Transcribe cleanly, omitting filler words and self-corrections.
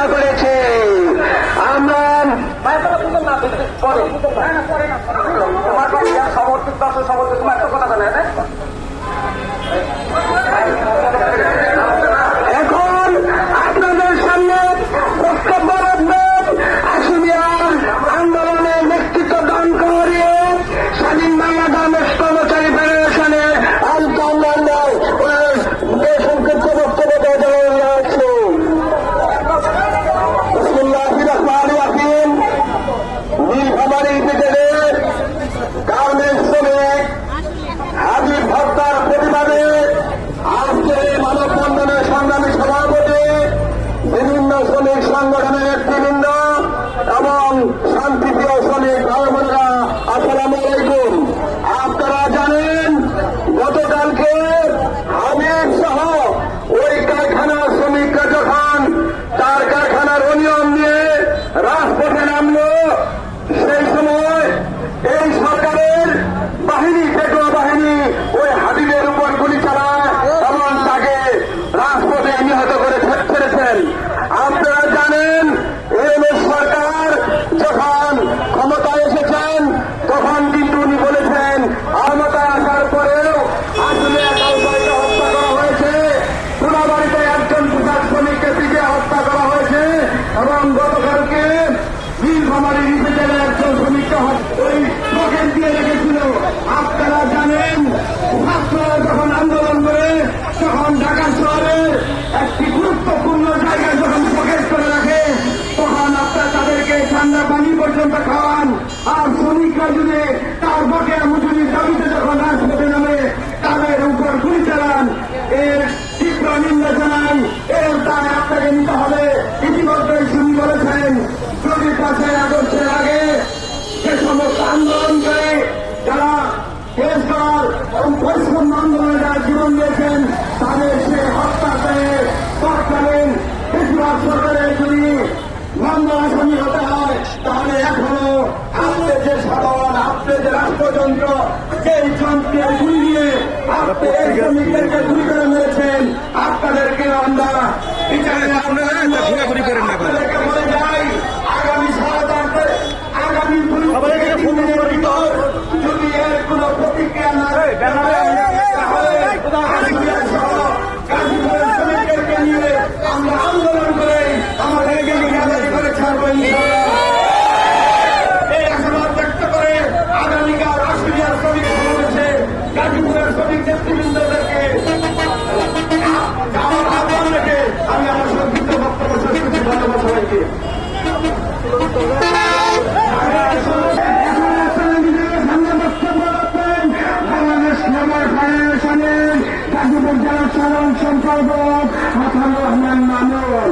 ঘোষণা করেছে। আমরা সমর্থিত তোমার একটা কথা বলে এখন আপনাদের সামনে বক্তব্য রাখবেন আসিয়ার আন্দোলনের নেতৃত্ব দান করে স্বাধীন বাংলাদেশ কর্মচারী ফেডারেশনের সংক্ষিপ্ত বক্তব্য দেওয়া হচ্ছে। বিসমিল্লাহির রহমানির রহিম। নীলফামারী ব্রিগেডের গার্মেন্টস শ্রমিক হাবিব হত্যার প্রতিবাদে আজকে মানববন্ধনের সংগ্রামী সভাপতি, বিভিন্ন শ্রমিক সংগঠনের নেতৃবৃন্দ এবং শান্তিপ্রিয় শ্রমিক ভাই বোনেরা, আসসালামু আলাইকুম। আপনারা জানেন গতকালকে হাবিব সহ ওই কারখানার শ্রমিকরা যখন তার কারখানার অনিয়ম নিয়ে রাজপথে নামলো, সেই সময় এই সরকারের বাহিনী, পেটোয়া বাহিনী ওই হাবিবের উপর গুলি চালায় এবং তাকে রাজপথে নিহত করে ছেড়েছেন। আপনারা জানেন এই সরকার যখন ক্ষমতায় এসেছেন তখন কিন্তু উনি বলেছেন ক্ষমতায় আসার পরেও আসলে হত্যা করা হয়েছে, সোনাবাড়িতে একজন পোশাক শ্রমিককে পিঠে হত্যা করা হয়েছে এবং গতকালকে নীলফামারী রিপেজের একজন শ্রমিককে ওই পকেট দিয়ে রেখেছিল। আপনারা জানেন ছাত্ররা যখন আন্দোলন করে তখন ঢাকা শহরের একটি গুরুত্বপূর্ণ জায়গায় যখন পকেট করে রাখে তখন আপনারা তাদেরকে ঠান্ডা পানি পর্যন্ত খাওয়ান, আর শ্রমিকরা যদি তার বকেয়া মজুরির দাবিতে যখন রাজপথে নামে তাদের উপর গুলি চালান। এর তীব্র নিন্দা জানাই, এর দায় আপনাকে নিতে হবে। ইতিমধ্যেই শুরু বলেছেন যদি 5 আগস্টের আগে যে সমস্ত আন্দোলন করে যারা দেশকাল এবং পরিশ্রম আন্দোলনে যারা জীবন দিয়েছেন তাদের সে হত্যা করে তৎকালীন বেশিরভাগ সরকারের যদি মামলা আসামি হতে হয় তাহলে এখনো আপনাদের যে সাধারণ আপনাদের যে রাষ্ট্রযন্ত্র সেই যন্ত্রের গুলি দিয়ে আপনি এই শ্রমিকদেরকে গুলি করে মেরেছেন, আপনাদেরকে আমরা বিচারে আপনাদেরকে বলে যাই আগামী আগামী যদি এর কোন প্রতিক্রিয়া না শ্রমিকদেরকে নিয়ে আমরা আন্দোলন করে আমাদেরকে করে ছাড়বো। এই আশাবাদ ব্যক্ত করে আগামীকাল রাষ্ট্রীয় শ্রমিক সমাবেশে গাজীপুরের শ্রমিক নেতৃবৃন্দদেরকে আমার আহ্বান রেখে আমি আমার সংক্ষিপ্ত বক্তব্য শেষ করছি। ধন্যবাদ সবাইকে। গাজীপুর জেলার সাধারণ সম্পাদক হাসান রহমান মামুন।